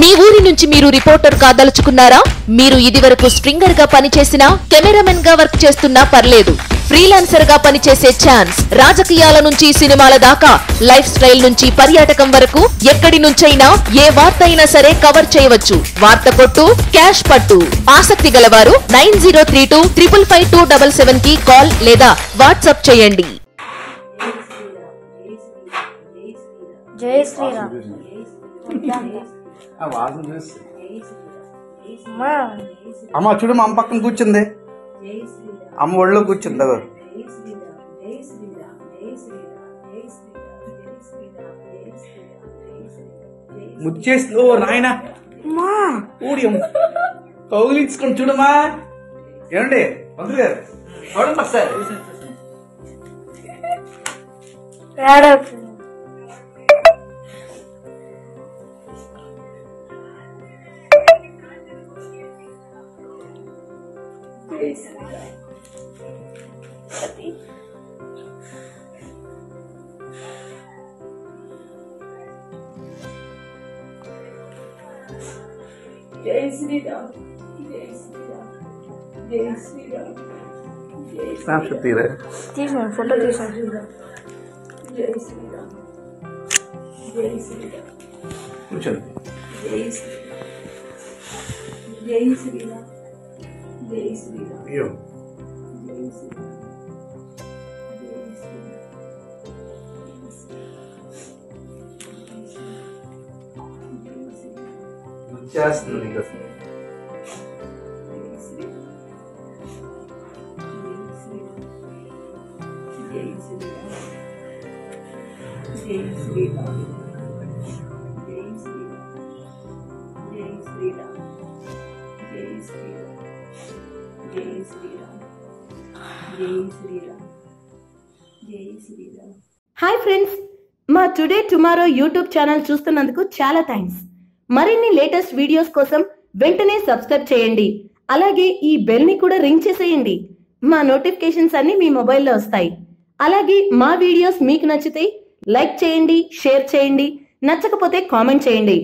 మీ ఊరి నుంచి మీరు రిపోర్టర్ కాదలుచుకున్నారా? మీరు ఇదివరకు స్ట్రింగర్ గా పనిచేసినా, కెమెరామెన్ గా వర్క్ చేస్తున్నా పర్లేదు. ఫ్రీలాన్సర్ గా పనిచేసే ఛాన్స్. రాజకీయాల నుంచి సినిమాల దాకా, లైఫ్ స్టైల్ నుంచి పర్యాటకం వరకు ఎక్కడి నుంచైనా ఏ వార్త అయినా సరే కవర్ చేయవచ్చు. వార్త కొట్టు, క్యాష్ పట్టు. ఆసక్తి గలవారు 9032555277 కి కాల్ లేదా వాట్సాప్ చేయండి. జై శ్రీరామ్. అమ్మ చూడు, మా అమ్మ పక్కన కూర్చుంది. అమ్మ ఒళ్ళో కూర్చుంది. ముచ్చేసి ఓ నాయన ఊడి కౌగిలించుకొని చూడమ్మా. ఏమండి మంత్రి గారు చూడండి ఒకసారి. జై శ్రీరామ్. జై శ్రీరామ్. జై శ్రీరామ్. స్నాప్షాట్ తీరే తీసాను, ఫోటో తీసాను. జై శ్రీరామ్. జై శ్రీరామ్. కూర్చోండి. జై శ్రీరామ్. జై శ్రీరామ్. జై శ్రీరామ్. అయ్యో జై శ్రీరామ్. జై శ్రీరామ్. ముచ్చేస్తుంది నీకు అసలు. జై శ్రీరామ్. జై శ్రీరామ్. జై శ్రీరామ్. జై శ్రీరామ్. జై శ్రీరామ్. జై శ్రీరామ్. జై శ్రీరామ్. జై శ్రీరామ్. హాయ్ ఫ్రెండ్స్, మా టుడే టుమారో యూట్యూబ్ ఛానల్ చూస్తున్నందుకు చాలా థ్యాంక్స్. మరిన్ని లేటెస్ట్ వీడియోస్ కోసం వెంటనే సబ్స్క్రైబ్ చేయండి. అలాగే ఈ బెల్ ని కూడా రింగ్ చేసేయండి. మా నోటిఫికేషన్స్ అన్ని మీ మొబైల్లో వస్తాయి. అలాగే మా వీడియోస్ మీకు నచ్చితే లైక్ చేయండి, షేర్ చేయండి, నచ్చకపోతే కామెంట్ చేయండి.